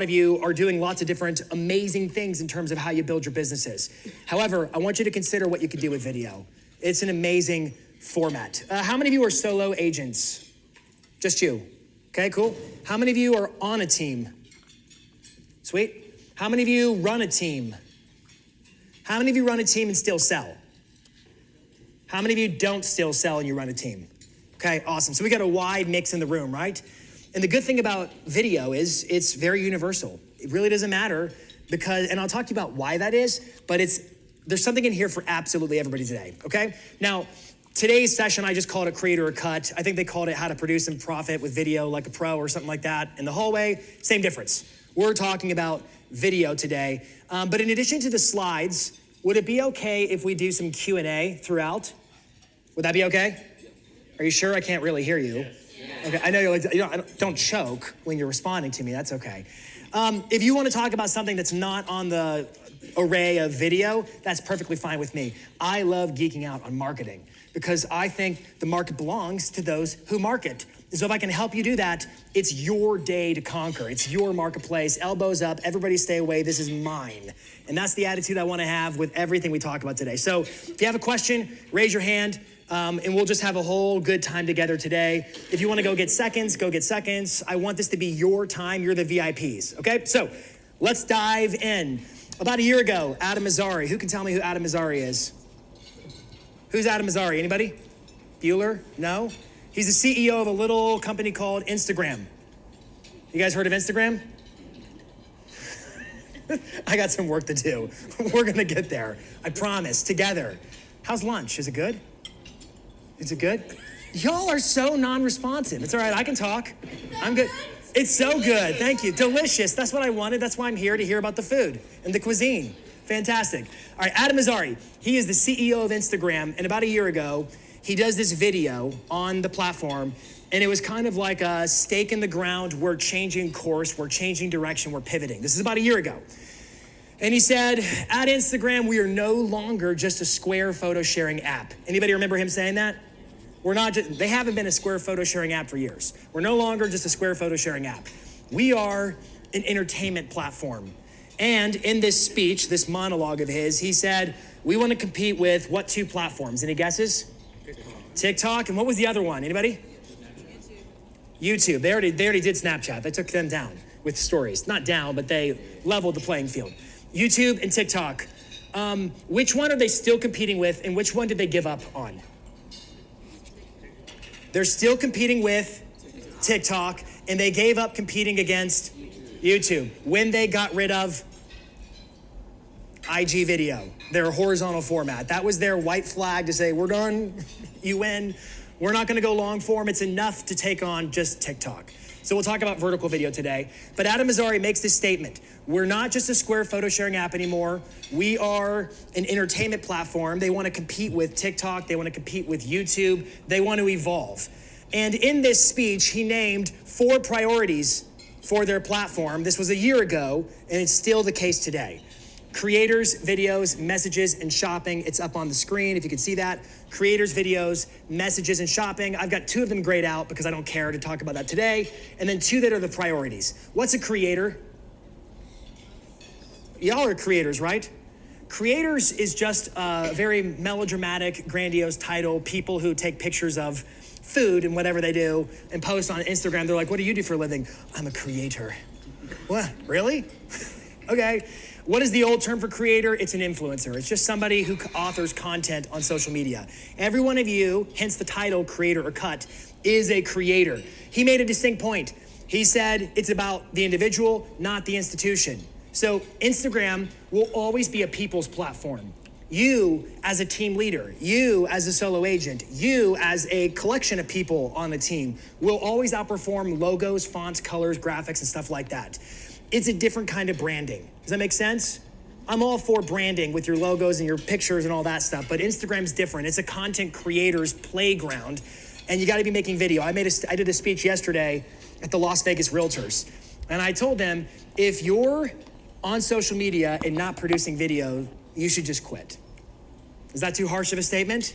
of you are doing lots of different amazing things in terms of how you build your businesses. However, I want you to consider what you could do with video. It's an amazing format. How many of you are solo agents? Just you. Okay, cool. How many of you are on a team? Sweet. How many of you run a team? How many of you run a team and still sell? How many of you don't still sell and you run a team? Okay, awesome. So we got a wide mix in the room, right? And the good thing about video is it's very universal. It really doesn't matter because, and I'll talk to you about why that is, but there's something in here for absolutely everybody today, okay? Now, today's session, I just called it Creator or Cut. I think they called it How to Produce and Profit with Video like a Pro or something like that. In the hallway, same difference. We're talking about video today. But in addition to the slides, would it be okay if we do some Q&A throughout? Would that be okay? Are you sure? I can't really hear you. Okay, I know you're like, don't choke when you're responding to me. That's okay. If you want to talk about something that's not on the array of video, that's perfectly fine with me. I love geeking out on marketing because I think the market belongs to those who market. So if I can help you do that, it's your day to conquer. It's your marketplace. Elbows up. Everybody stay away. This is mine. And that's the attitude I want to have with everything we talk about today. So if you have a question, raise your hand. And we'll just have a whole good time together today. If you want to go get seconds, go get seconds. I want this to be your time. You're the VIPs, okay? So let's dive in. About a year ago, Adam Mazzari. Who can tell me who Adam Mazzari is? Who's Adam Mazzari? Anybody? Bueller? No? He's the CEO of a little company called Instagram. You guys heard of Instagram? I got some work to do. We're going to get there. I promise, together. How's lunch? Is it good? Is it good? Y'all are so non-responsive. It's all right, I can talk. I'm good. It's so good, thank you. Delicious, that's what I wanted. That's why I'm here to hear about the food and the cuisine. Fantastic. All right, Adam Mazzari, he is the CEO of Instagram, and about a year ago, he does this video on the platform, and it was kind of like a stake in the ground. We're changing course, we're changing direction, we're pivoting. This is about a year ago. And he said, at Instagram, we are no longer just a Square photo sharing app. Anybody remember him saying that? They haven't been a Square photo sharing app for years. We're no longer just a Square photo sharing app. We are an entertainment platform. And in this speech, this monologue of his, he said, we want to compete with what two platforms? Any guesses? TikTok. And what was the other one? Anybody? YouTube. They already did Snapchat. They took them down with stories. Not down, but they leveled the playing field. YouTube and TikTok. Which one are they still competing with, and which one did they give up on? They're still competing with TikTok, and they gave up competing against YouTube when they got rid of IG video, their horizontal format. That was their white flag to say, we're done, you win. We're not gonna go long form. It's enough to take on just TikTok. So we'll talk about vertical video today. But Adam Mazzari makes this statement. We're not just a Square photo sharing app anymore. We are an entertainment platform. They want to compete with TikTok. They want to compete with YouTube. They want to evolve. And in this speech, he named 4 priorities for their platform. This was a year ago, and it's still the case today. Creators, videos, messages, and shopping. It's up on the screen if you can see that. Creators, videos, messages, and shopping. I've got 2 of them grayed out because I don't care to talk about that today. And then 2 that are the priorities. What's a creator? Y'all are creators, right? Creators is just a very melodramatic, grandiose title. People who take pictures of food and whatever they do and post on Instagram. They're like, what do you do for a living? I'm a creator. What, really? Okay. What is the old term for creator? It's an influencer. It's just somebody who authors content on social media. Every one of you, hence the title Creator or Cut, is a creator. He made a distinct point. He said it's about the individual, not the institution. So Instagram will always be a people's platform. You as a team leader, you as a solo agent, you as a collection of people on the team will always outperform logos, fonts, colors, graphics, and stuff like that. It's a different kind of branding. Does that make sense? I'm all for branding with your logos and your pictures and all that stuff, but Instagram's different. It's a content creator's playground, and you gotta be making video. I did a speech yesterday at the Las Vegas Realtors, and I told them, if you're on social media and not producing video, you should just quit. Is that too harsh of a statement?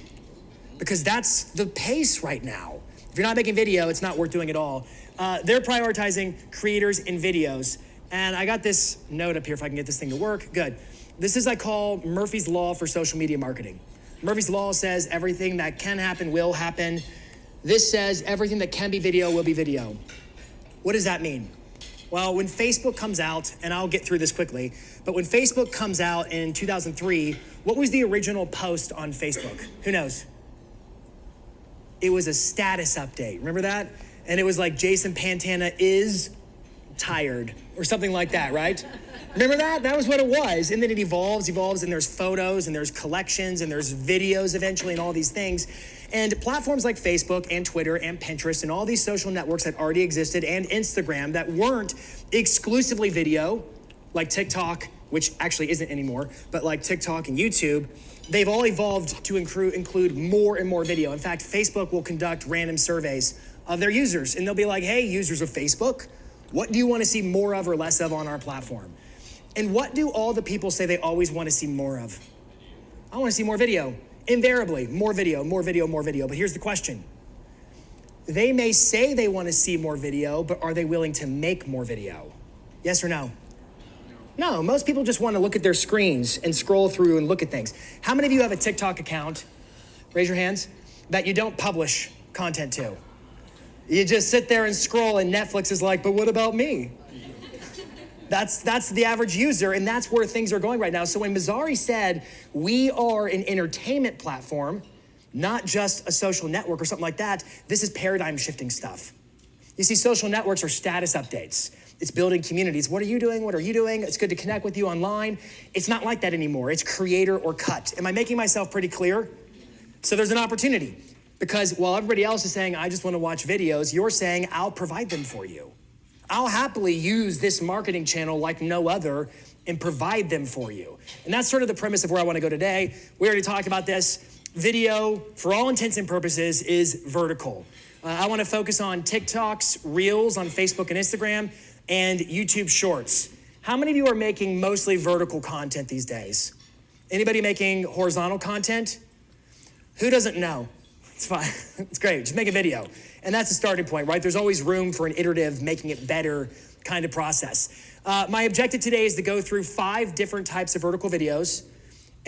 Because that's the pace right now. If you're not making video, it's not worth doing at all. They're prioritizing creators and videos. And I got this note up here if I can get this thing to work. Good. This is I call Murphy's Law for social media marketing. Murphy's Law says everything that can happen will happen. This says everything that can be video will be video. What does that mean? Well, when Facebook comes out, and I'll get through this quickly, but when Facebook comes out in 2003, what was the original post on Facebook? Who knows? It was a status update. Remember that? And it was like Jason Pantana is tired or something like that, right? Remember that? That was what it was. And then it evolves, and there's photos, and there's collections, and there's videos eventually, and all these things. And platforms like Facebook and Twitter and Pinterest and all these social networks that already existed, and Instagram that weren't exclusively video, like TikTok, which actually isn't anymore, but like TikTok and YouTube, they've all evolved to include more and more video. In fact, Facebook will conduct random surveys of their users, and they'll be like, hey, users of Facebook, what do you want to see more of or less of on our platform? And what do all the people say they always want to see more of? I want to see more video. Invariably, more video, more video, more video. But here's the question. They may say they want to see more video, but are they willing to make more video? Yes or no? No, most people just want to look at their screens and scroll through and look at things. How many of you have a TikTok account, raise your hands, that you don't publish content to? You just sit there and scroll and Netflix is like, but what about me? That's the average user, and that's where things are going right now. So when Mazzari said we are an entertainment platform, not just a social network or something like that, this is paradigm shifting stuff. You see, social networks are status updates. It's building communities. What are you doing? What are you doing? It's good to connect with you online. It's not like that anymore. It's creator or cut. Am I making myself pretty clear? So there's an opportunity, because while everybody else is saying, I just want to watch videos, you're saying, I'll provide them for you. I'll happily use this marketing channel like no other and provide them for you. And that's sort of the premise of where I want to go today. We already talked about this. Video, for all intents and purposes, is vertical. I want to focus on TikToks, Reels on Facebook and Instagram, and YouTube Shorts. How many of you are making mostly vertical content these days? Anybody making horizontal content? Who doesn't know? It's fine. It's great. Just make a video. And that's the starting point, right? There's always room for an iterative, making it better kind of process. My objective today is to go through 5 different types of vertical videos.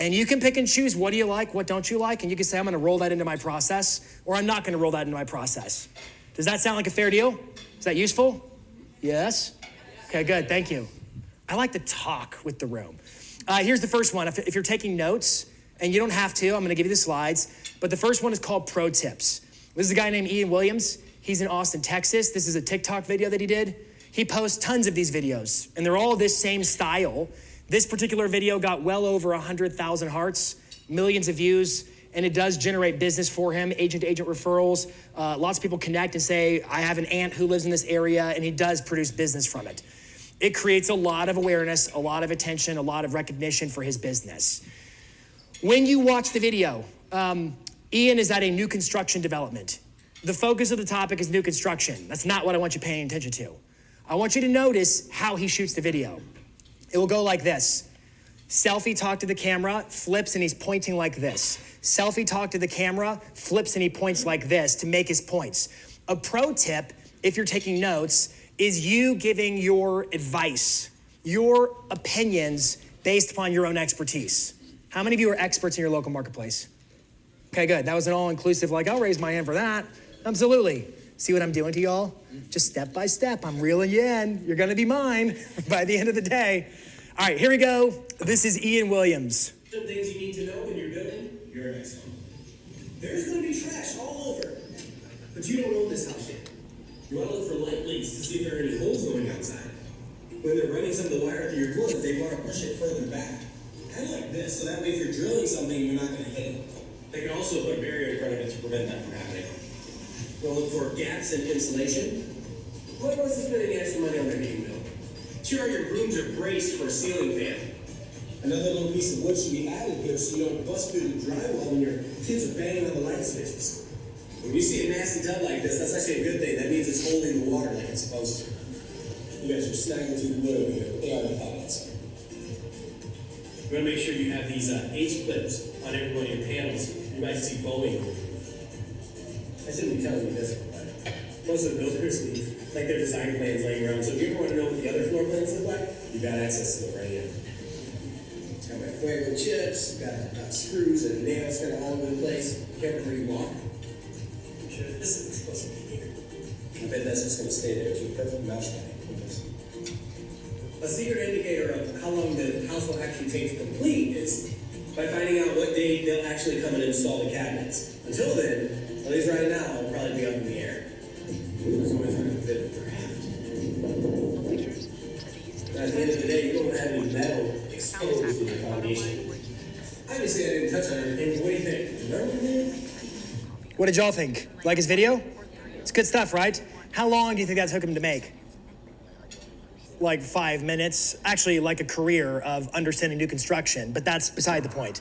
And you can pick and choose what do you like, what don't you like, and you can say, I'm gonna roll that into my process, or I'm not gonna roll that into my process. Does that sound like a fair deal? Is that useful? Yes? Okay, good, thank you. I like to talk with the room. Here's the first one. If you're taking notes, and you don't have to, I'm gonna give you the slides, but the first one is called Pro Tips. This is a guy named Ian Williams. He's in Austin, Texas. This is a TikTok video that he did. He posts tons of these videos, and they're all this same style. This particular video got well over 100,000 hearts, millions of views, and it does generate business for him, agent-to-agent referrals. Lots of people connect and say, I have an aunt who lives in this area, and he does produce business from it. It creates a lot of awareness, a lot of attention, a lot of recognition for his business. When you watch the video, Ian is at a new construction development. The focus of the topic is new construction. That's not what I want you paying attention to. I want you to notice how he shoots the video. It will go like this. Selfie talk to the camera, flips and he's pointing like this. Selfie talk to the camera, flips and he points like this to make his points. A pro tip, if you're taking notes, is you giving your advice, your opinions based upon your own expertise. How many of you are experts in your local marketplace? Okay, good. That was an all-inclusive, like, I'll raise my hand for that. Absolutely. See what I'm doing to y'all? Just step by step, I'm reeling you in. You're gonna be mine by the end of the day. All right, here we go. This is Ian Williams. Some things you need to know when you're building your next home. There's gonna be trash all over, but you don't own this house yet. You wanna look for light leaks to see if there are any holes going outside. When they're running some of the wire through your wood, they wanna push it further back. Kind of like this, so that way if you're drilling something, you're not gonna hit it. They can also put a barrier in front of it to prevent that from happening. We'll look for gaps in insulation. What was spending extra money on their heating bill? Sure, your rooms are braced for a ceiling fan. Another little piece of wood should be added here so you don't bust through the drywall when your kids are banging on the light switches. When you see a nasty tub like this, that's actually a good thing. That means it's holding the water like it's supposed to. You guys are snagging through the wood over here. They are the comments. You want to make sure you have these H-clips on every one of your panels. You might see bowing. I shouldn't be telling you this, but most of the builders leave like their design plans laying around. So if you ever want to know what the other floor plans look like, you've got access to it right here. Got my fuego chips, got screws and nails kind of all over the place. Careful where you walk. Sure, this isn't supposed to be here. I bet that's just going to stay there too. Perfect mouse pad. A secret indicator of how long the house will actually take to complete is by finding out what day they'll actually come and install the cabinets. Until then, at least right now, it'll probably be up in the air. There's always going to be a bit of draft. At the end of the day, you don't have any metal exposed to your foundation. Obviously, I didn't touch on everything, but what do you think? Remember what you did? What did y'all think? Like his video? It's good stuff, right? How long do you think that took him to make? Like 5 minutes. Actually, like a career of understanding new construction, but that's beside the point.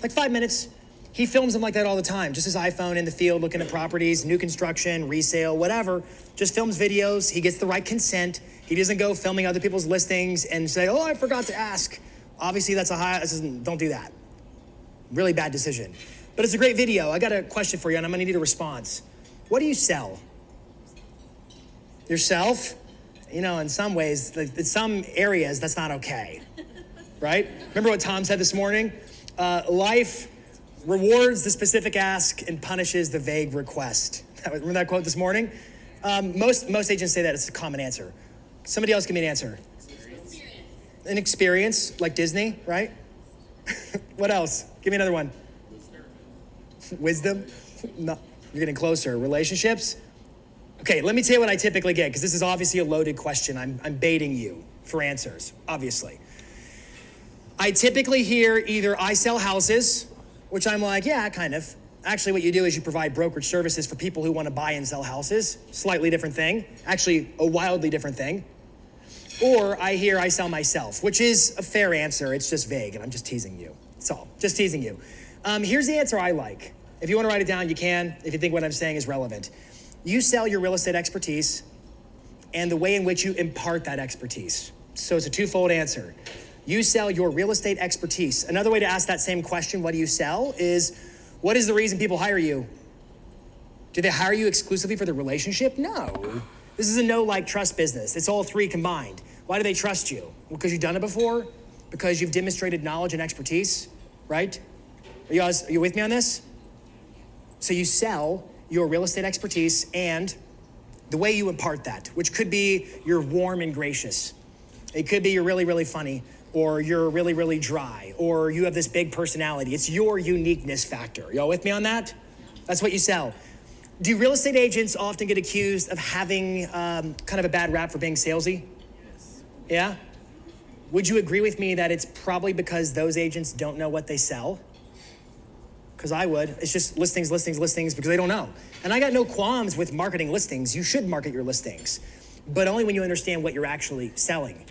Like 5 minutes. He films them like that all the time. Just his iPhone in the field, looking at properties, new construction, resale, whatever. Just films videos. He gets the right consent. He doesn't go filming other people's listings and say, oh, I forgot to ask. Obviously, that's don't do that. Really bad decision. But it's a great video. I got a question for you, and I'm gonna need a response. What do you sell? Yourself? You know, in some ways, in some areas, that's not okay, right? Remember what Tom said this morning? Life rewards the specific ask and punishes the vague request. Remember that quote this morning? Most agents say that. It's a common answer. Somebody else give me an answer. An experience, like Disney, right? What else? Give me another one. Wisdom? No, you're getting closer. Relationships? Okay, let me tell you what I typically get, because this is obviously a loaded question. I'm baiting you for answers, obviously. I typically hear either I sell houses, which I'm like, yeah, kind of. Actually, what you do is you provide brokerage services for people who want to buy and sell houses. Slightly different thing. Actually, a wildly different thing. Or I hear I sell myself, which is a fair answer. It's just vague, and I'm just teasing you. That's all. Just teasing you. Here's the answer I like. If you want to write it down, you can, if you think what I'm saying is relevant. You sell your real estate expertise and the way in which you impart that expertise. So it's a twofold answer. You sell your real estate expertise. Another way to ask that same question, what do you sell, is what is the reason people hire you? Do they hire you exclusively for the relationship? No. This is a no-like trust business. It's all three combined. Why do they trust you? Well, because you've done it before? Because you've demonstrated knowledge and expertise, right? Are you with me on this? So you sell your real estate expertise and the way you impart that, which could be you're warm and gracious. It could be you're really, really funny, or you're really, really dry, or you have this big personality. It's your uniqueness factor. Y'all with me on that? That's what you sell. Do real estate agents often get accused of having kind of a bad rap for being salesy? Yes. Yeah? Would you agree with me that it's probably because those agents don't know what they sell? Because I would. It's just listings, because they don't know. And I got no qualms with marketing listings. You should market your listings, but only when you understand what you're actually selling.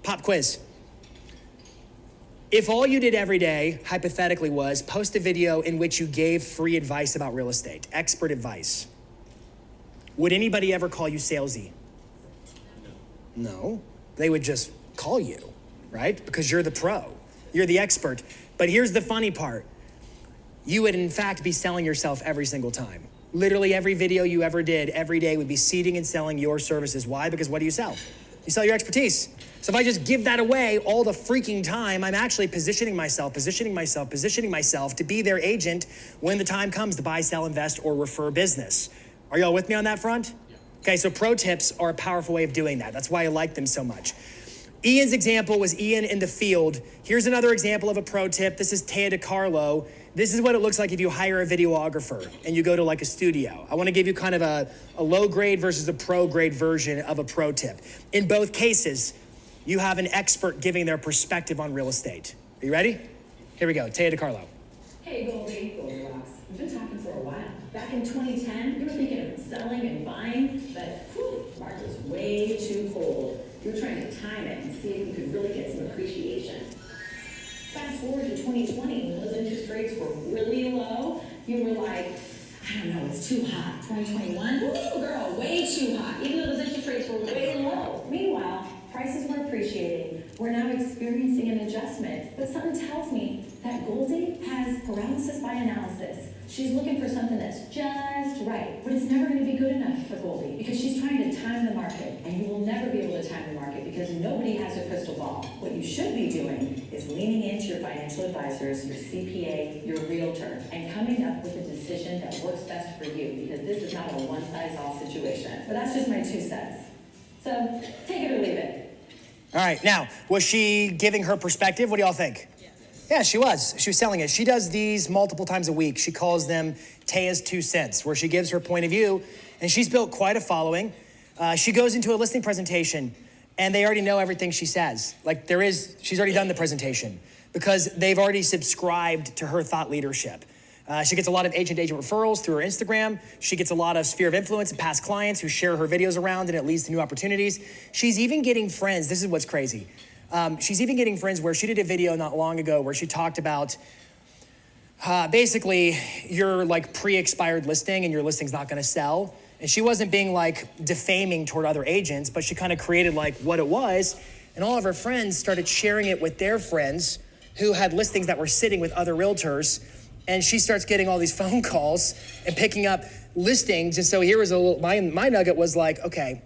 Pop quiz. If all you did every day, hypothetically, was post a video in which you gave free advice about real estate, expert advice, would anybody ever call you salesy? No. They would just call you, right? Because you're the pro. You're the expert. But here's the funny part. You would, in fact, be selling yourself every single time. Literally every video you ever did, every day would be seeding and selling your services. Why? Because what do you sell? You sell your expertise. So if I just give that away all the freaking time, I'm actually positioning myself to be their agent when the time comes to buy, sell, invest, or refer business. Are y'all with me on that front? Yeah. Okay, so pro tips are a powerful way of doing that. That's why I like them so much. Ian's example was Ian in the field. Here's another example of a pro tip. This is Taya DeCarlo. This is what it looks like if you hire a videographer and you go to like a studio. I want to give you kind of a low grade versus a pro grade version of a pro tip. In both cases, you have an expert giving their perspective on real estate. Are you ready? Here we go, Taya DeCarlo. Hey Goldilocks, we've been talking for a while. Back in 2010, you were thinking of selling and buying, but the market was way too cold. You were trying to time it and see if you could really get some appreciation. Fast forward to 2020, when those interest rates were really low, you were like, I don't know, it's too hot. 2021, woo, girl, way too hot, even though those interest rates were way low. Meanwhile, prices were appreciating. We're now experiencing an adjustment, but something tells me that Goldie has paralysis by analysis. She's looking for something that's just right, but it's never going to be good enough for Goldie because she's trying to time the market, and you will never be able to time the market because nobody has a crystal ball. What you should be doing is leaning into your financial advisors, your CPA, your realtor, and coming up with a decision that works best for you because this is not a one-size-all situation. But that's just my 2 cents. So take it or leave it. All right, now, was she giving her perspective? What do y'all think? Yeah, she was. She was selling it. She does these multiple times a week. She calls them Taya's 2 cents, where she gives her point of view, and she's built quite a following. She goes into a listing presentation, and they already know everything she says. Like she's already done the presentation because they've already subscribed to her thought leadership. She gets a lot of agent-to-agent referrals through her Instagram. She gets a lot of sphere of influence and past clients who share her videos around, and it leads to new opportunities. She's even getting friends. This is what's crazy. She's even getting friends where she did a video not long ago where she talked about basically your like pre-expired listing and your listing's not gonna sell. And she wasn't being like defaming toward other agents, but she kind of created like what it was. And all of her friends started sharing it with their friends who had listings that were sitting with other realtors. And she starts getting all these phone calls and picking up listings. And so here was my nugget was like, okay,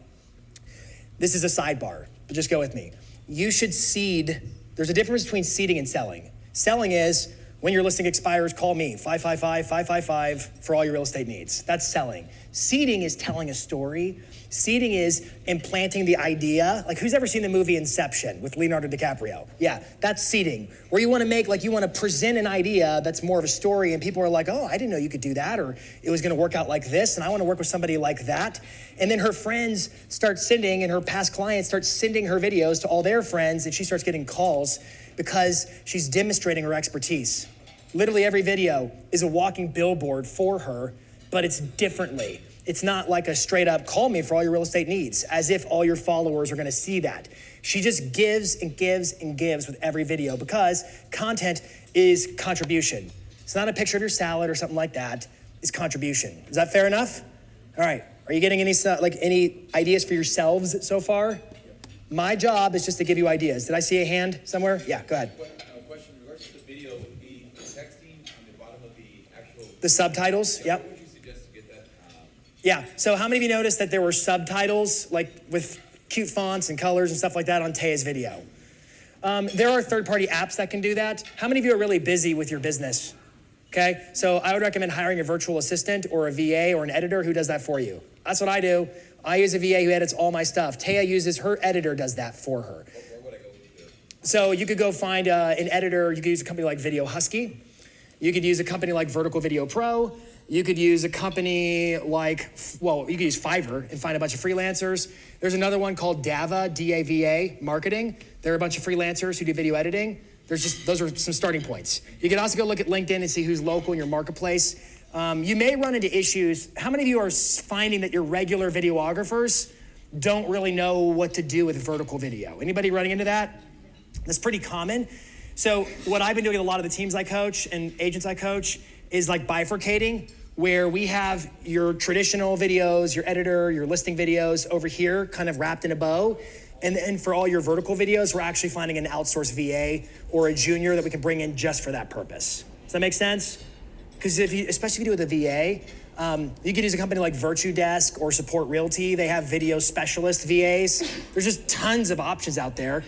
this is a sidebar, but just go with me. You should seed. There's a difference between seeding and selling. Selling is when your listing expires, call me, 555-555 for all your real estate needs. That's selling. Seeding is telling a story. Seeding is implanting the idea. Like who's ever seen the movie Inception with Leonardo DiCaprio? Yeah, that's seeding. Where you wanna you wanna present an idea that's more of a story and people are like, oh, I didn't know you could do that, or it was gonna work out like this, and I wanna work with somebody like that. And then her friends start sending, and her past clients start sending her videos to all their friends, and she starts getting calls because she's demonstrating her expertise. Literally every video is a walking billboard for her, but it's differently. It's not like a straight up call me for all your real estate needs, as if all your followers are gonna see that. She just gives and gives and gives with every video because content is contribution. It's not a picture of your salad or something like that. It's contribution. Is that fair enough? All right, are you getting any ideas for yourselves so far? My job is just to give you ideas. Did I see a hand somewhere? Yeah, go ahead. Question in regards to the video would be texting on the bottom of the actual... The subtitles, yep. What would you suggest to get that? Yeah, so how many of you noticed that there were subtitles, like with cute fonts and colors and stuff like that on Taya's video? There are third-party apps that can do that. How many of you are really busy with your business? Okay, so I would recommend hiring a virtual assistant or a VA or an editor who does that for you. That's what I do. I use a VA who edits all my stuff. Taya uses, her editor does that for her. Where would I go with the... So you could go find an editor. You could use a company like Video Husky. You could use a company like Vertical Video Pro. You could use a company like, well, you could use Fiverr and find a bunch of freelancers. There's another one called Dava, D-A-V-A, Marketing. They're a bunch of freelancers who do video editing. Those are some starting points. You can also go look at LinkedIn and see who's local in your marketplace. You may run into issues. How many of you are finding that your regular videographers don't really know what to do with vertical video? Anybody running into that? That's pretty common. So what I've been doing with a lot of the teams I coach and agents I coach is like bifurcating, where we have your traditional videos, your editor, your listing videos over here kind of wrapped in a bow. And for all your vertical videos, we're actually finding an outsourced VA or a junior that we can bring in just for that purpose. Does that make sense? Because especially if you do it with a VA, you could use a company like Virtue Desk or Support Realty. They have video specialist VAs. There's just tons of options out there.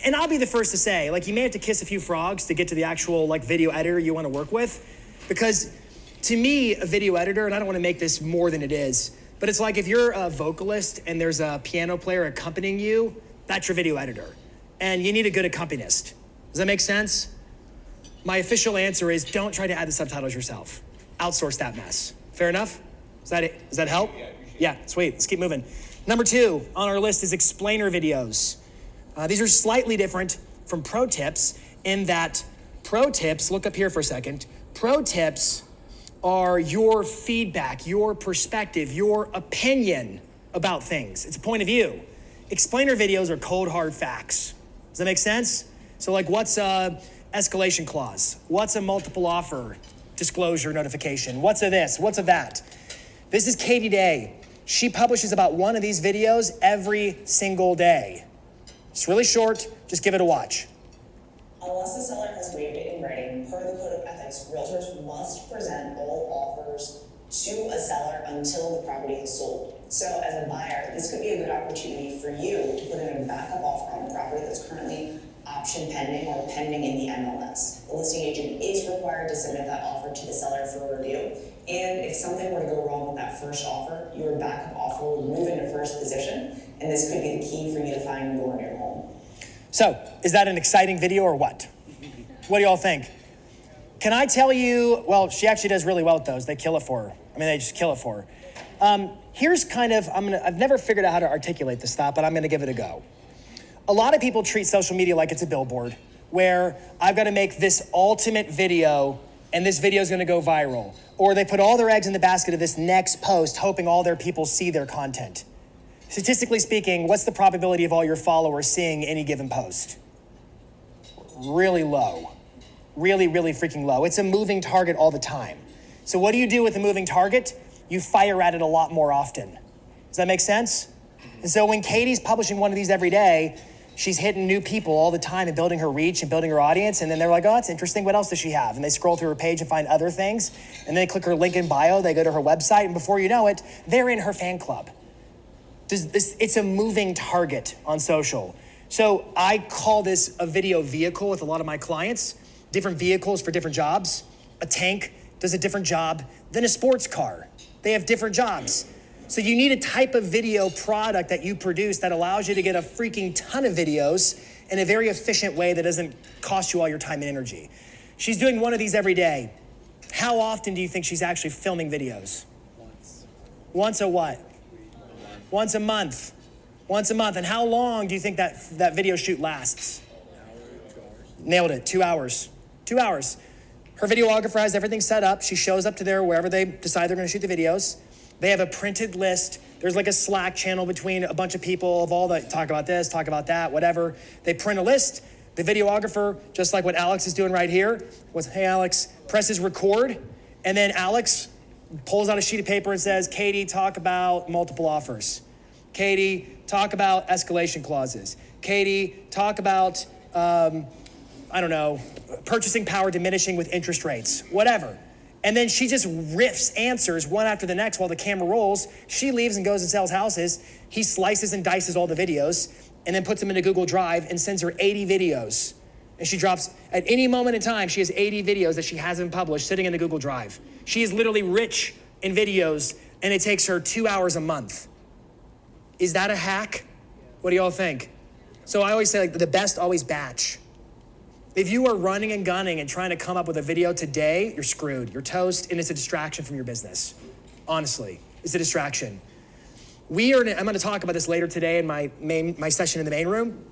And I'll be the first to say, like, you may have to kiss a few frogs to get to the actual like video editor you want to work with. Because to me, a video editor, and I don't want to make this more than it is, but it's like if you're a vocalist and there's a piano player accompanying you, that's your video editor. And you need a good accompanist. Does that make sense? My official answer is don't try to add the subtitles yourself. Outsource that mess. Fair enough? Does that help? Yeah, sweet. Let's keep moving. Number 2 on our list is explainer videos. These are slightly different from pro tips in that pro tips, look up here for a second, pro tips are your feedback, your perspective, your opinion about things. It's a point of view. Explainer videos are cold, hard facts. Does that make sense? So like what's a escalation clause? What's a multiple offer disclosure notification? What's a this? What's a that? This is Katie Day. She publishes about one of these videos every single day. It's really short, just give it a watch. Unless the seller has waived it in writing, per the Code of Ethics, realtors must present all offers to a seller until the property is sold. So as a buyer, this could be a good opportunity for you to put in a backup offer on the property that's currently option pending or pending in the MLS. The listing agent is required to submit that offer to the seller for review. And if something were to go wrong with that first offer, your backup offer will move into first position, and this could be the key for you to find more in your home. So, is that an exciting video or what? What do y'all think? Can I tell you, well, she actually does really well with those. They kill it for her. I mean, they just kill it for her. Here's kind of, I've never figured out how to articulate this thought, but I'm gonna give it a go. A lot of people treat social media like it's a billboard, where I've got to make this ultimate video and this video is going to go viral. Or they put all their eggs in the basket of this next post, hoping all their people see their content. Statistically speaking, what's the probability of all your followers seeing any given post? Really low. Really, really freaking low. It's a moving target all the time. So what do you do with a moving target? You fire at it a lot more often. Does that make sense? And so when Katie's publishing one of these every day, she's hitting new people all the time and building her reach and building her audience. And then they're like, oh, that's interesting. What else does she have? And they scroll through her page and find other things. And then they click her link in bio. They go to her website. And before you know it, they're in her fan club. It's a moving target on social. So I call this a video vehicle with a lot of my clients. Different vehicles for different jobs. A tank does a different job than a sports car. They have different jobs. So you need a type of video product that you produce that allows you to get a freaking ton of videos in a very efficient way that doesn't cost you all your time and energy. She's doing one of these every day. How often do you think she's actually filming videos? Once a what? Once a month. Once a month. And how long do you think that video shoot lasts? Nailed it, 2 hours. 2 hours. Her videographer has everything set up. She shows up to there wherever they decide they're gonna shoot the videos. They have a printed list. There's like a Slack channel between a bunch of people of all that talk about this, talk about that, whatever. They print a list. The videographer, just like what Alex is doing right here, was, hey, Alex, presses record. And then Alex pulls out a sheet of paper and says, Katie, talk about multiple offers. Katie, talk about escalation clauses. Katie, talk about, I don't know, purchasing power diminishing with interest rates, whatever. And then she just riffs answers one after the next while the camera rolls. She leaves and goes and sells houses. He slices and dices all the videos and then puts them into Google Drive and sends her 80 videos. And she drops, at any moment in time, she has 80 videos that she hasn't published sitting in the Google Drive. She is literally rich in videos and it takes her 2 hours a month. Is that a hack? What do y'all think? So I always say, like, the best always batch. If you are running and gunning and trying to come up with a video today, you're screwed. You're toast, and it's a distraction from your business. Honestly, it's a distraction. I'm going to talk about this later today in my session in the main room.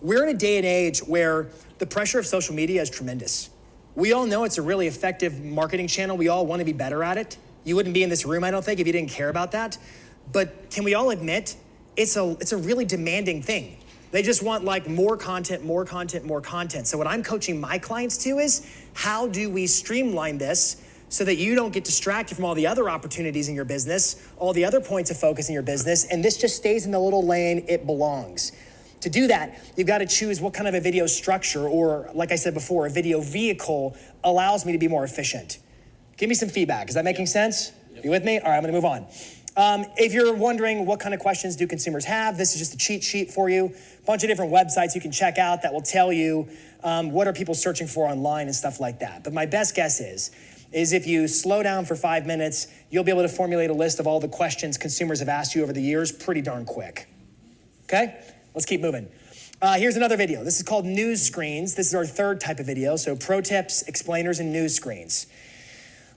We're in a day and age where the pressure of social media is tremendous. We all know it's a really effective marketing channel. We all want to be better at it. You wouldn't be in this room, I don't think, if you didn't care about that. But can we all admit it's a really demanding thing? They just want like more content, more content, more content. So what I'm coaching my clients to is, how do we streamline this so that you don't get distracted from all the other opportunities in your business, all the other points of focus in your business, and this just stays in the little lane it belongs. To do that, you've got to choose what kind of a video structure, or like I said before, a video vehicle allows me to be more efficient. Give me some feedback. Is that making sense? You with me? All right, I'm gonna move on. If you're wondering what kind of questions do consumers have, this is just a cheat sheet for you. A bunch of different websites you can check out that will tell you what are people searching for online and stuff like that. But my best guess is if you slow down for 5 minutes, you'll be able to formulate a list of all the questions consumers have asked you over the years pretty darn quick. Okay, let's keep moving. Here's another video. This is called news screens. This is our third type of video. So pro tips, explainers, and news screens.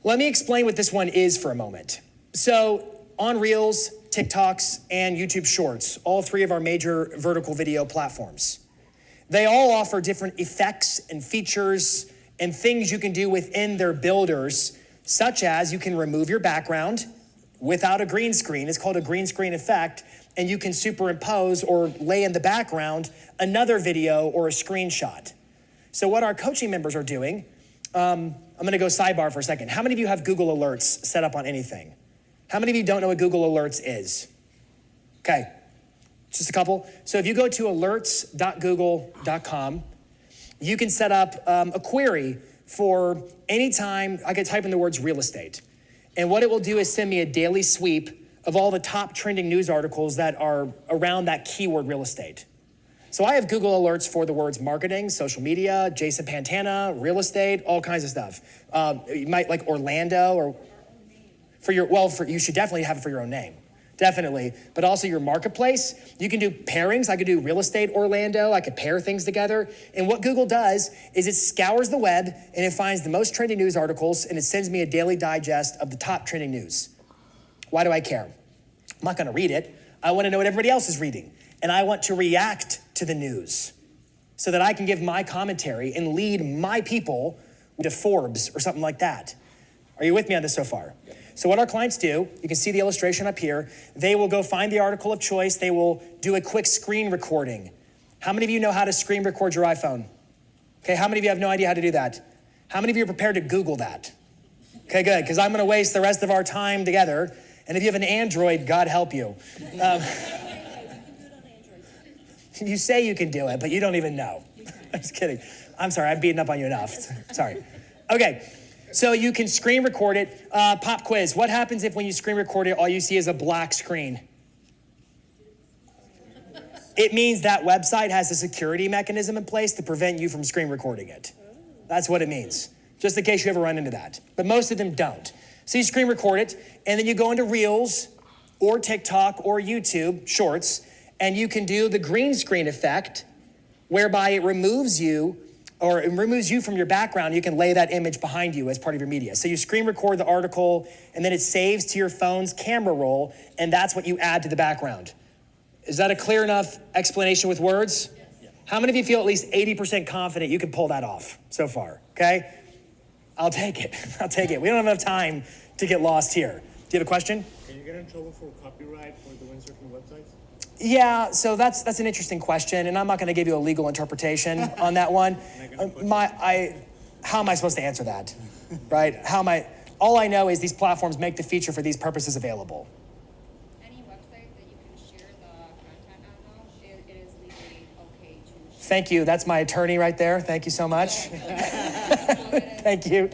Let me explain what this one is for a moment. So on Reels, TikToks, and YouTube Shorts, all three of our major vertical video platforms, they all offer different effects and features and things you can do within their builders, such as you can remove your background without a green screen. It's called a green screen effect, and you can superimpose or lay in the background another video or a screenshot. So what our coaching members are doing, I'm gonna go sidebar for a second. How many of you have Google Alerts set up on anything? How many of you don't know what Google Alerts is? Okay, just a couple. So if you go to alerts.google.com, you can set up a query for anytime I could type in the words real estate. And what it will do is send me a daily sweep of all the top trending news articles that are around that keyword real estate. So I have Google alerts for the words marketing, social media, Jason Pantana, real estate, all kinds of stuff. You might like Orlando or for your, you should definitely have it for your own name. Definitely, but also your marketplace. You can do pairings. I could do real estate Orlando. I could pair things together. And what Google does is it scours the web and it finds the most trending news articles and it sends me a daily digest of the top trending news. Why do I care? I'm not gonna read it. I wanna know what everybody else is reading. And I want to react to the news so that I can give my commentary and lead my people to Forbes or something like that. Are you with me on this so far? So what our clients do, you can see the illustration up here, they will go find the article of choice, they will do a quick screen recording. How many of you know how to screen record your iPhone? Okay, how many of you have no idea how to do that? How many of you are prepared to Google that? Okay, good, because I'm gonna waste the rest of our time together, and if you have an Android, God help you. You say you can do it, but you don't even know. I'm just kidding. I'm sorry, I'm beating up on you enough. Sorry. Okay. So you can screen record it. Pop quiz. What happens if when you screen record it, all you see is a black screen? It means that website has a security mechanism in place to prevent you from screen recording it. That's what it means, just in case you ever run into that. But most of them don't. So you screen record it, and then you go into Reels or TikTok or YouTube Shorts, and you can do the green screen effect, whereby it removes you from your background. You can lay that image behind you as part of your media. So you screen record the article and then it saves to your phone's camera roll, and that's what you add to the background. Is that a clear enough explanation with words? Yes. How many of you feel at least 80% confident you can pull that off so far, okay? I'll take it, I'll take it. We don't have enough time to get lost here. Do you have a question? Can you get in trouble for copyright for the windsurfing websites? Yeah, so that's an interesting question, and I'm not gonna give you a legal interpretation on that one. How am I supposed to answer that, right? All I know is these platforms make the feature for these purposes available. Any website that you can share the content on though, it is legally okay to share. Thank you, that's my attorney right there. Thank you so much. Thank you,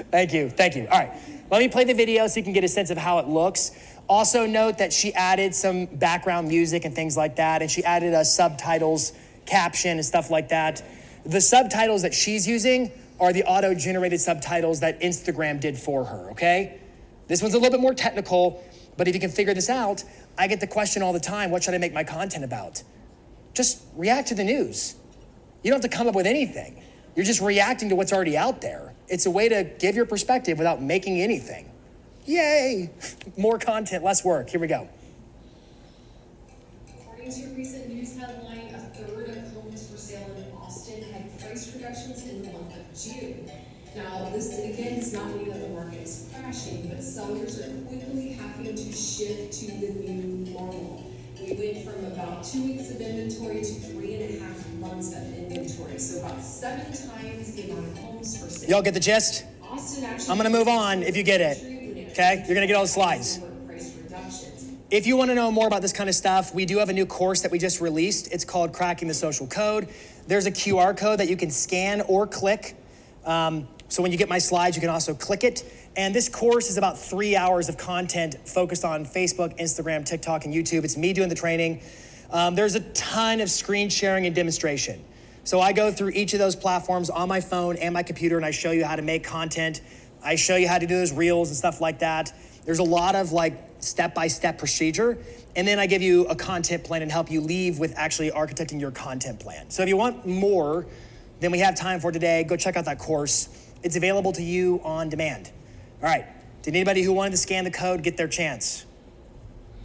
thank you, thank you. All right, let me play the video so you can get a sense of how it looks. Also note that she added some background music and things like that, and she added a subtitles, caption, and stuff like that. The subtitles that she's using are the auto-generated subtitles that Instagram did for her, okay? This one's a little bit more technical, but if you can figure this out, I get the question all the time, what should I make my content about? Just react to the news. You don't have to come up with anything. You're just reacting to what's already out there. It's a way to give your perspective without making anything. Yay! More content, less work. Here we go. According to a recent news headline, a third of homes for sale in Austin had price reductions in the month of June. Now, this again does not mean that the market is crashing, but sellers are quickly having to shift to the new normal. We went from about 2 weeks of inventory to 3.5 months of inventory, so about 7 times the amount of homes for sale. Y'all get the gist? Austin actually, I'm gonna move on if you get it. Okay, you're gonna get all the slides. If you wanna know more about this kind of stuff, we do have a new course that we just released. It's called Cracking the Social Code. There's a QR code that you can scan or click. So when you get my slides, you can also click it. And this course is about 3 hours of content focused on Facebook, Instagram, TikTok, and YouTube. It's me doing the training. There's a ton of screen sharing and demonstration. So I go through each of those platforms on my phone and my computer, and I show you how to make content. I show you how to do those reels and stuff like that. There's a lot of like step-by-step procedure. And then I give you a content plan and help you leave with actually architecting your content plan. So if you want more than we have time for today, go check out that course. It's available to you on demand. All right, did anybody who wanted to scan the code get their chance?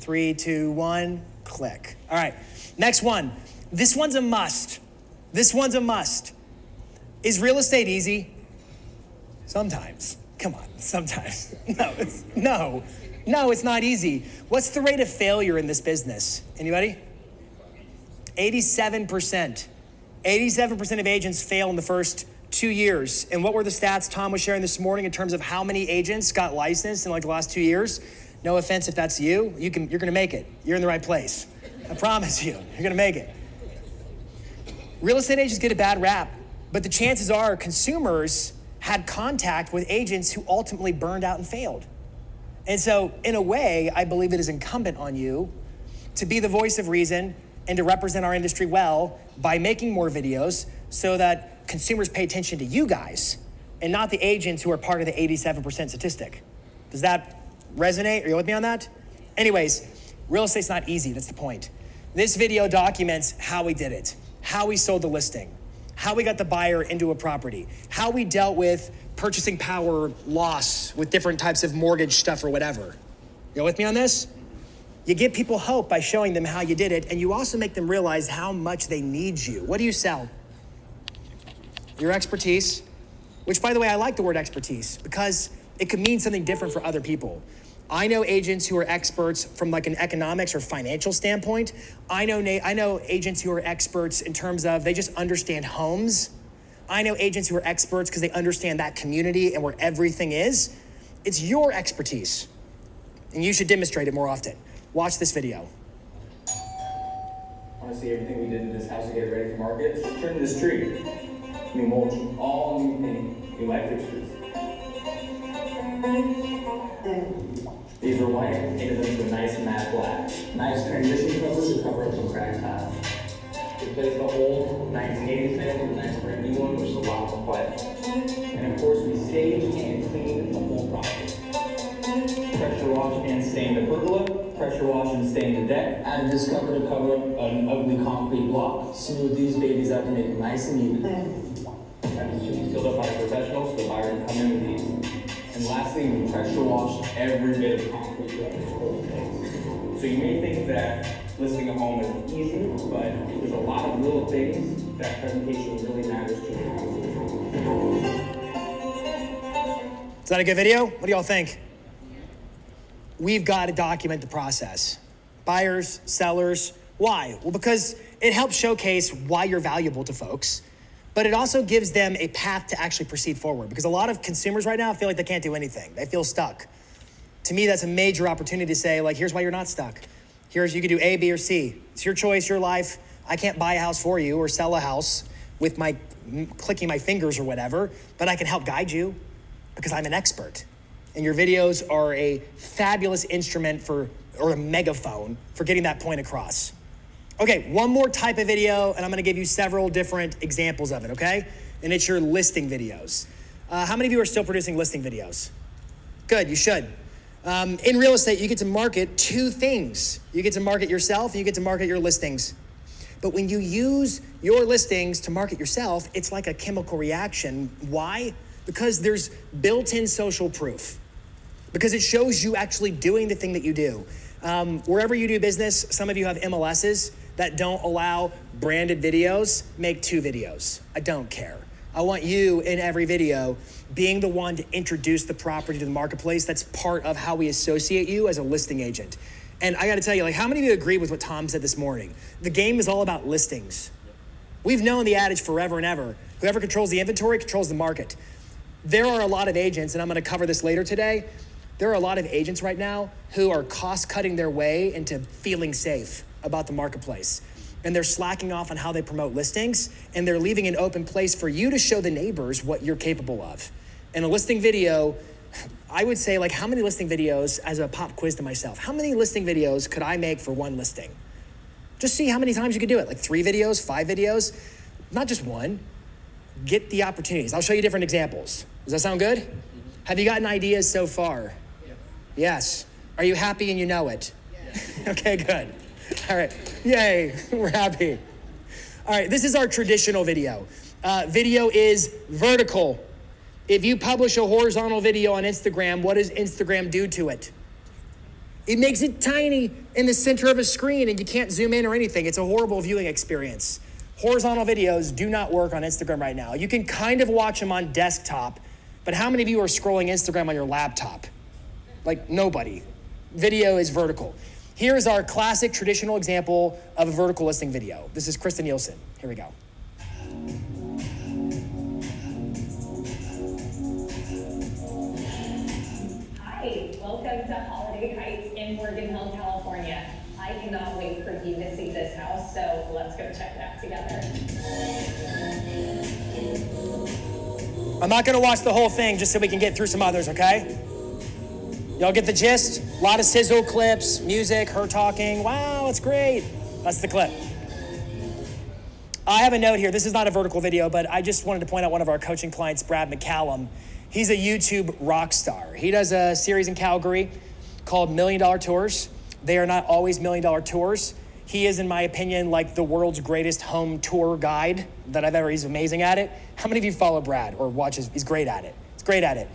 3, 2, 1, click. All right, next one. This one's a must. This one's a must. Is real estate easy? Sometimes. Come on, sometimes. No, it's not easy. What's the rate of failure in this business? Anybody? 87%. 87% of agents fail in the first 2 years. And what were the stats Tom was sharing this morning in terms of how many agents got licensed in like the last 2 years? No offense if that's you, you're gonna make it. You're in the right place. I promise you, you're gonna make it. Real estate agents get a bad rap. But the chances are consumers had contact with agents who ultimately burned out and failed. And so in a way, I believe it is incumbent on you to be the voice of reason and to represent our industry well by making more videos so that consumers pay attention to you guys and not the agents who are part of the 87% statistic. Does that resonate? Are you with me on that? Anyways, real estate's not easy, that's the point. This video documents how we did it, how we sold the listing, how we got the buyer into a property, how we dealt with purchasing power loss with different types of mortgage stuff or whatever. You with me on this? You give people hope by showing them how you did it, and you also make them realize how much they need you. What do you sell? Your expertise, which, by the way, I like the word expertise because it could mean something different for other people. I know agents who are experts from like an economics or financial standpoint. I know agents who are experts in terms of they just understand homes. I know agents who are experts because they understand that community and where everything is. It's your expertise, and you should demonstrate it more often. Watch this video. Honestly, everything we did in this house to get it ready for market, turn this tree. New mulch, all new paint, new light fixtures. These are white, painted them to a nice matte black. Nice transition covers to cover up some cracked tile. Replace the old 1980s panel with a nice brand new one, which is a lot more quiet. And of course, we staged and cleaned the whole property. Pressure wash and stain the pergola, pressure wash and stain the deck. Added this cover to cover up an ugly concrete block. Smooth these babies out to make them nice and even. That should be sealed up by a professional so the buyer can come in with these. And lastly, we pressure washed every bit of concrete throughout this whole thing. So you may think that listing a home is easy, but there's a lot of little things that presentation really matters to the house. Is that a good video? What do y'all think? We've got to document the process. Buyers, sellers, why? Well, because it helps showcase why you're valuable to folks, but it also gives them a path to actually proceed forward because a lot of consumers right now feel like they can't do anything. They feel stuck. To me, that's a major opportunity to say, like, here's why you're not stuck. Here's, you can do A, B, or C. It's your choice, your life. I can't buy a house for you or sell a house with my clicking my fingers or whatever, but I can help guide you because I'm an expert. And your videos are a fabulous instrument or a megaphone for getting that point across. Okay, one more type of video, and I'm gonna give you several different examples of it, okay? And it's your listing videos. How many of you are still producing listing videos? Good, you should. In real estate, you get to market two things. You get to market yourself, and you get to market your listings. But when you use your listings to market yourself, it's like a chemical reaction. Why? Because there's built-in social proof. Because it shows you actually doing the thing that you do. Wherever you do business, some of you have MLSs that don't allow branded videos. Make 2 videos. I don't care. I want you in every video being the one to introduce the property to the marketplace. That's part of how we associate you as a listing agent. And I gotta tell you, like, how many of you agree with what Tom said this morning? The game is all about listings. We've known the adage forever and ever. Whoever controls the inventory controls the market. There are a lot of agents, and I'm gonna cover this later today, there are a lot of agents right now who are cost-cutting their way into feeling safe about the marketplace. And they're slacking off on how they promote listings, and they're leaving an open place for you to show the neighbors what you're capable of. And a listing video, I would say, like, how many listing videos, as a pop quiz to myself, how many listing videos could I make for one listing? Just see how many times you could do it, like 3 videos, 5 videos, not just one. Get the opportunities. I'll show you different examples. Does that sound good? Mm-hmm. Have you gotten ideas so far? Yes. Are you happy and you know it? Yes. Okay, good. All right. Yay. We're happy. All right. This is our traditional video. Video is vertical. If you publish a horizontal video on Instagram, what does Instagram do to it? It makes it tiny in the center of a screen and you can't zoom in or anything. It's a horrible viewing experience. Horizontal videos do not work on Instagram right now. You can kind of watch them on desktop, but how many of you are scrolling Instagram on your laptop? Like, nobody. Video is vertical. Here's our classic traditional example of a vertical listing video. This is Krista Nielsen. Here we go. Hi, welcome to Holiday Heights in Morgan Hill, California. I cannot wait for you to see this house, so let's go check it out together. I'm not gonna watch the whole thing just so we can get through some others, okay? Y'all get the gist? A lot of sizzle clips, music, her talking. Wow, it's great. That's the clip. I have a note here. This is not a vertical video, but I just wanted to point out one of our coaching clients, Brad McCallum. He's a YouTube rock star. He does a series in Calgary called $1 Million Tours. They are not always $1 Million Tours. He is, in my opinion, like the world's greatest home tour guide that I've ever, he's amazing at it. How many of you follow Brad or watch his, he's great at it. He's great at it.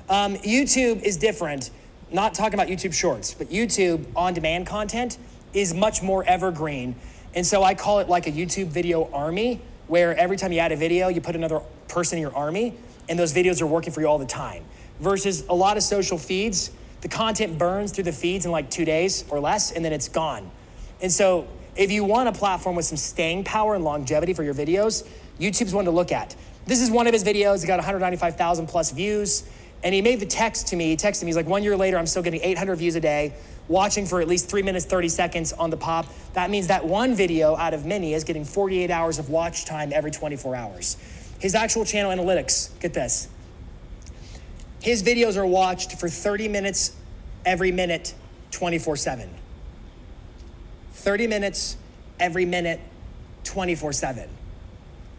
YouTube is different. Not talking about YouTube Shorts, but YouTube on-demand content is much more evergreen. And so I call it like a YouTube video army, where every time you add a video, you put another person in your army, and those videos are working for you all the time. Versus a lot of social feeds, the content burns through the feeds in like 2 days or less, and then it's gone. And so if you want a platform with some staying power and longevity for your videos, YouTube's one to look at. This is one of his videos. He got 195,000 plus views. And he made the text to me. He texted me. He's like, 1 year later, I'm still getting 800 views a day, watching for at least 3 minutes, 30 seconds on the pop. That means that one video out of many is getting 48 hours of watch time every 24 hours. His actual channel analytics, get this. His videos are watched for 30 minutes every minute, 24/7. 30 minutes every minute, 24/7.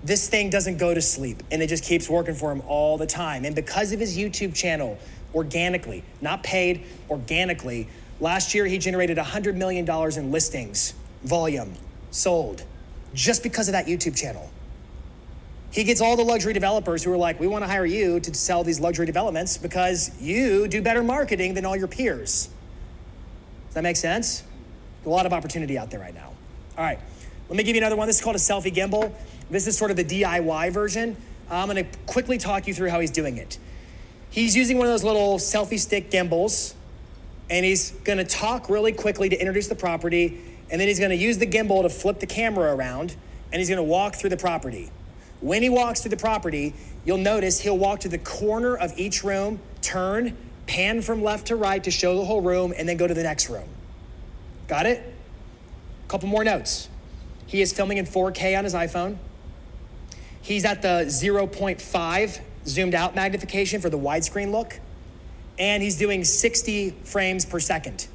This thing doesn't go to sleep, and it just keeps working for him all the time. And because of his YouTube channel, organically, not paid, organically, last year he generated $100 million in listings, volume, sold, just because of that YouTube channel. He gets all the luxury developers who are like, we want to hire you to sell these luxury developments because you do better marketing than all your peers. Does that make sense? A lot of opportunity out there right now. All right, let me give you another one. This is called a selfie gimbal. This is sort of the DIY version. I'm gonna quickly talk you through how he's doing it. He's using one of those little selfie stick gimbals, and he's gonna talk really quickly to introduce the property, and then he's gonna use the gimbal to flip the camera around, and he's gonna walk through the property. When he walks through the property, you'll notice he'll walk to the corner of each room, turn, pan from left to right to show the whole room, and then go to the next room. Got it? Couple more notes. He is filming in 4K on his iPhone. He's at the 0.5 zoomed out magnification for the widescreen look. And he's doing 60 frames per second.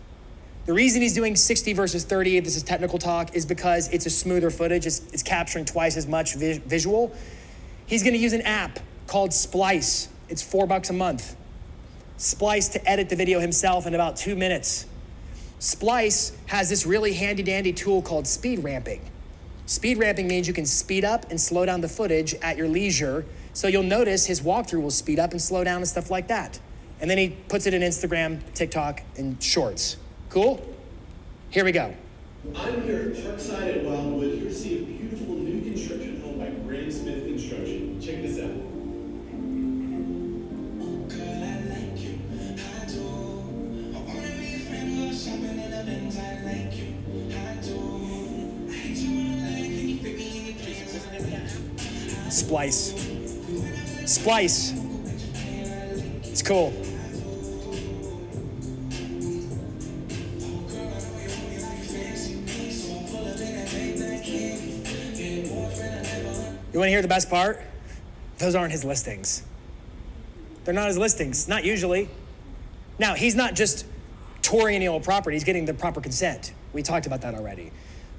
The reason he's doing 60 versus 30, if this is technical talk, is because it's a smoother footage. It's capturing twice as much visual. He's gonna use an app called Splice. It's $4 a month. Splice to edit the video himself in about 2 minutes. Splice has this really handy dandy tool called speed ramping. Speed ramping means you can speed up and slow down the footage at your leisure. So you'll notice his walkthrough will speed up and slow down and stuff like that. And then he puts it in Instagram, TikTok, and Shorts. Cool? Here we go. I'm here at Parkside at Wildwood, here to see a beautiful new construction home by Graham Smith Construction. Check this out. Splice. Splice. It's cool. You want to hear the best part? Those aren't his listings. They're not his listings, not usually. Now, he's not just touring any old property, he's getting the proper consent. We talked about that already.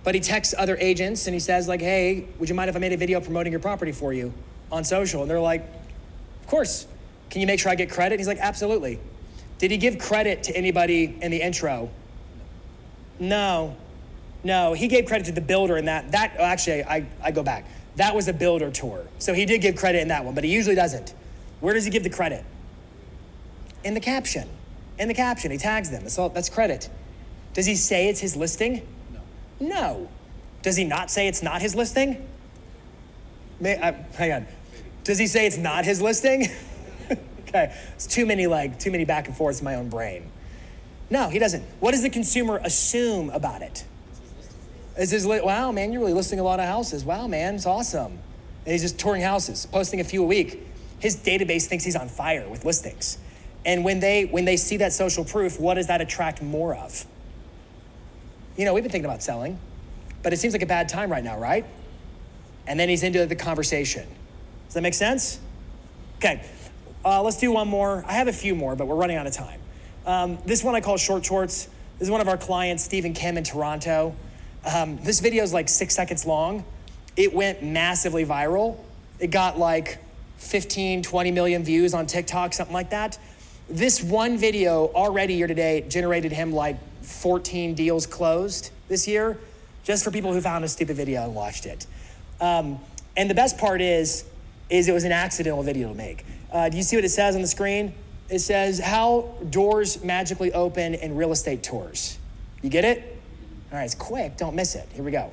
But he texts other agents and he says like, hey, would you mind if I made a video promoting your property for you on social? And they're like, of course. Can you make sure I get credit? And he's like, absolutely. Did he give credit to anybody in the intro? No, he gave credit to the builder in that. Actually, I go back. That was a builder tour. So he did give credit in that one, but he usually doesn't. Where does he give the credit? In the caption. In the caption, he tags them. That's credit. Does he say it's his listing? No. Does he not say it's not his listing? Hang on. Does he say it's not his listing? Okay, it's too many back and forths in my own brain. No, he doesn't. What does the consumer assume about it? Is his wow, man, you're really listing a lot of houses. Wow, man, it's awesome. And he's just touring houses, posting a few a week. His database thinks he's on fire with listings. And when they see that social proof, what does that attract more of? You know, we've been thinking about selling, but it seems like a bad time right now, right? And then he's into the conversation. Does that make sense? Okay, let's do one more. I have a few more, but we're running out of time. This one I call Short Shorts. This is one of our clients, Stephen Kim in Toronto. This video is like 6 seconds long. It went massively viral. It got like 15, 20 million views on TikTok, something like that. This one video already year to date generated him like 14 deals closed this year, just for people who found a stupid video and watched it. And the best part is it was an accidental video to make. Do you see what it says on the screen? It says, how doors magically open in real estate tours. You get it? All right, it's quick, don't miss it. Here we go.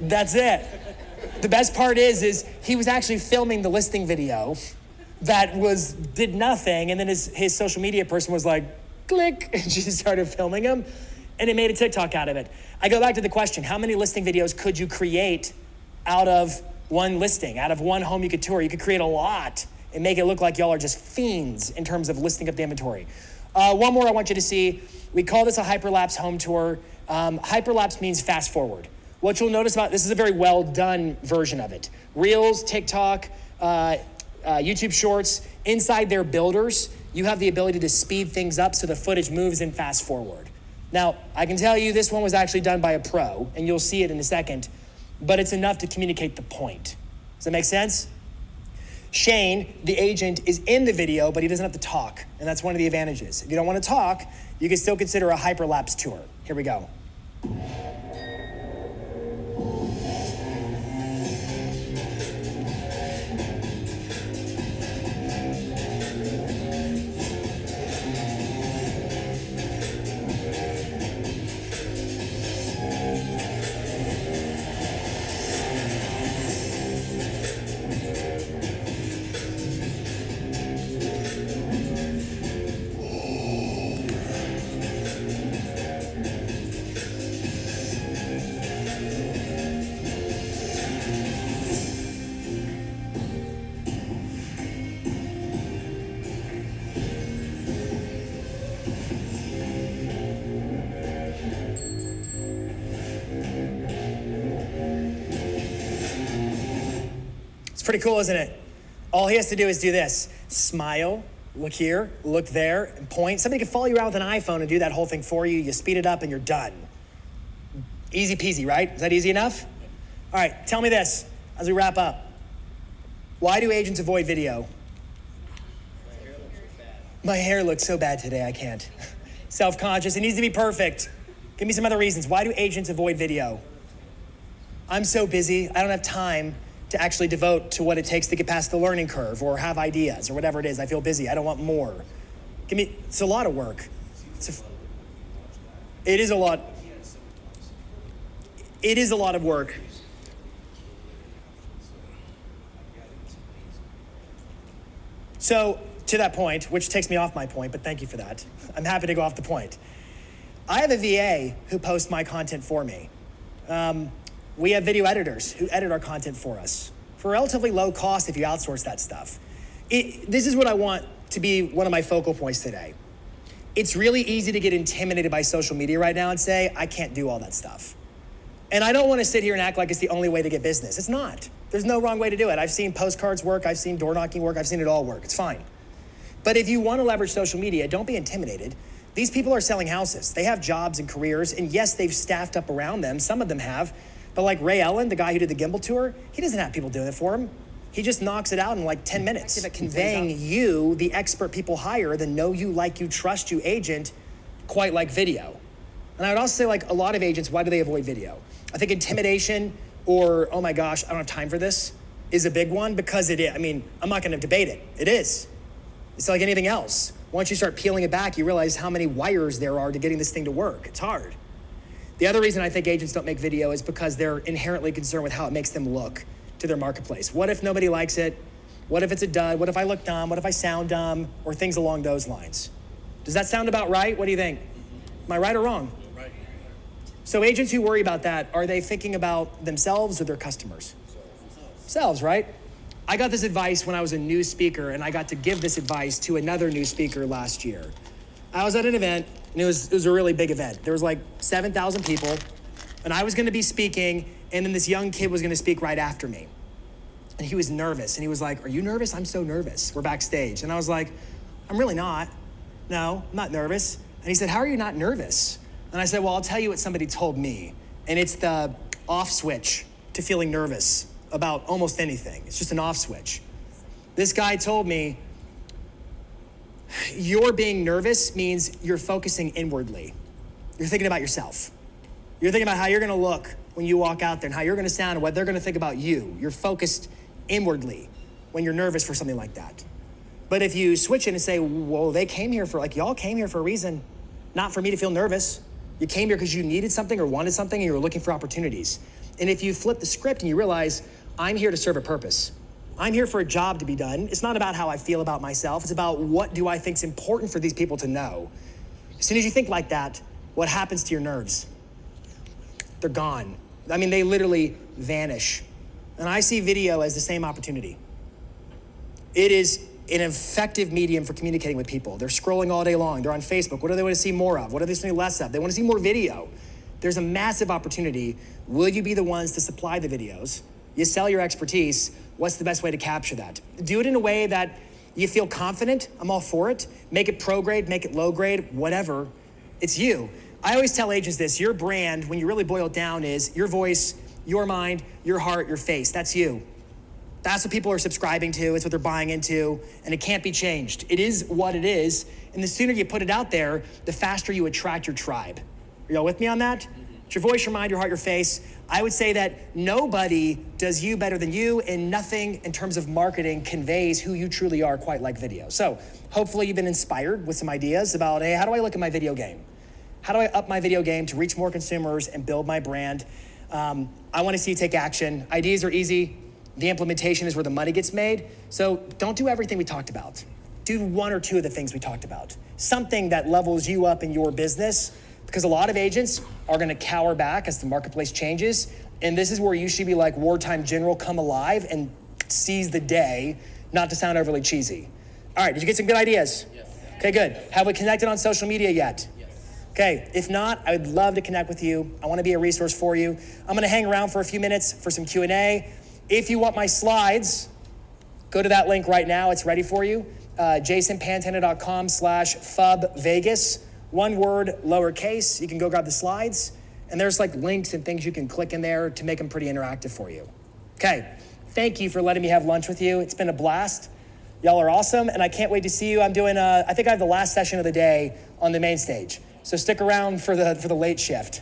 That's it. The best part is he was actually filming the listing video that did nothing, and then his social media person was like, click, and she started filming him, and it made a TikTok out of it. I go back to the question, how many listing videos could you create out of one listing, out of one home you could tour? You could create a lot and make it look like y'all are just fiends in terms of listing up the inventory. One more I want you to see. We call this a hyperlapse home tour. Hyperlapse means fast forward. What you'll notice about this is a very well done version of it. Reels, TikTok, YouTube Shorts, inside their builders, you have the ability to speed things up so the footage moves in fast forward. Now, I can tell you this one was actually done by a pro, and you'll see it in a second, but it's enough to communicate the point. Does that make sense? Shane, the agent, is in the video, but he doesn't have to talk, and that's one of the advantages. If you don't want to talk, you can still consider a hyperlapse tour. Here we go. Pretty cool, isn't it? All he has to do is do this. Smile, look here, look there, and point. Somebody can follow you around with an iPhone and do that whole thing for you. You speed it up and you're done. Easy peasy, right? Is that easy enough? All right, tell me this as we wrap up. Why do agents avoid video? My hair looks so bad today, I can't. Self-conscious, it needs to be perfect. Give me some other reasons. Why do agents avoid video? I'm so busy, I don't have time to actually devote to what it takes to get past the learning curve or have ideas or whatever it is. I feel busy, I don't want more. It's a lot of work. It is a lot. It is a lot of work. So to that point, which takes me off my point, but thank you for that. I'm happy to go off the point. I have a VA who posts my content for me. We have video editors who edit our content for us for relatively low cost if you outsource that stuff. This is what I want to be one of my focal points today. It's really easy to get intimidated by social media right now and say, I can't do all that stuff. And I don't want to sit here and act like it's the only way to get business. It's not. There's no wrong way to do it. I've seen postcards work, I've seen door knocking work, I've seen it all work. It's fine. But if you want to leverage social media, don't be intimidated. These people are selling houses. They have jobs and careers, and yes, they've staffed up around them. Some of them have. But like Ray Ellen, the guy who did the gimbal tour, he doesn't have people doing it for him. He just knocks it out in like 10 minutes. At conveying you, the expert people hire, the know you, like you, trust you agent, quite like video. And I would also say like a lot of agents, why do they avoid video? I think intimidation or, oh my gosh, I don't have time for this is a big one because it is. I mean, I'm not gonna debate it. It is. It's like anything else. Once you start peeling it back, you realize how many wires there are to getting this thing to work. It's hard. The other reason I think agents don't make video is because they're inherently concerned with how it makes them look to their marketplace. What if nobody likes it? What if it's a dud? What if I look dumb? What if I sound dumb? Or things along those lines. Does that sound about right? What do you think? Am I right or wrong? Right. So agents who worry about that, are they thinking about themselves or their customers? Themselves, right? I got this advice when I was a new speaker, and I got to give this advice to another new speaker last year. I was at an event, And it was a really big event. There was like 7,000 people, and I was gonna be speaking, and then this young kid was gonna speak right after me. And he was nervous, and he was like, "Are you nervous? I'm so nervous." We're backstage. And I was like, "I'm really not. No, I'm not nervous." And he said, "How are you not nervous?" And I said, "Well, I'll tell you what somebody told me. And it's the off switch to feeling nervous about almost anything. It's just an off switch." This guy told me, "You're being nervous means you're focusing inwardly. You're thinking about yourself. You're thinking about how you're gonna look when you walk out there and how you're gonna sound and what they're gonna think about you. You're focused inwardly when you're nervous for something like that. But if you switch it and say, well, they came here for, like, y'all came here for a reason, not for me to feel nervous. You came here because you needed something or wanted something and you were looking for opportunities. And if you flip the script and you realize, I'm here to serve a purpose. I'm here for a job to be done. It's not about how I feel about myself. It's about what do I think is important for these people to know. As soon as you think like that, what happens to your nerves? They're gone. I mean, they literally vanish. And I see video as the same opportunity. It is an effective medium for communicating with people. They're scrolling all day long. They're on Facebook. What do they want to see more of? What do they see less of? They want to see more video. There's a massive opportunity. Will you be the ones to supply the videos? You sell your expertise. What's the best way to capture that? Do it in a way that you feel confident. I'm all for it. Make it pro grade, make it low grade, whatever. It's you. I always tell agents this, your brand, when you really boil it down, is your voice, your mind, your heart, your face. That's you. That's what people are subscribing to. It's what they're buying into, and it can't be changed. It is what it is, and the sooner you put it out there, the faster you attract your tribe. Are y'all with me on that? It's your voice, your mind, your heart, your face. I would say that nobody does you better than you, and nothing in terms of marketing conveys who you truly are quite like video. So hopefully you've been inspired with some ideas about, hey, how do I look at my video game? How do I up my video game to reach more consumers and build my brand? I want to see you take action. Ideas are easy. The implementation is where the money gets made. So don't do everything we talked about. Do one or two of the things we talked about. Something that levels you up in your business, because a lot of agents are going to cower back as the marketplace changes. And this is where you should be like wartime general, come alive and seize the day, not to sound overly cheesy. All right, did you get some good ideas? Yes. Okay, good. Have we connected on social media yet? Okay, if not, I would love to connect with you. I want to be a resource for you. I'm gonna hang around for a few minutes for some Q&A. If you want my slides, go to that link right now. It's ready for you. jasonpantana.com/FUBvegas. One word, lowercase. You can go grab the slides. And there's like links and things you can click in there to make them pretty interactive for you. Okay, thank you for letting me have lunch with you. It's been a blast. Y'all are awesome, and I can't wait to see you. I'm doing, I think I have the last session of the day on the main stage. So stick around for the late shift.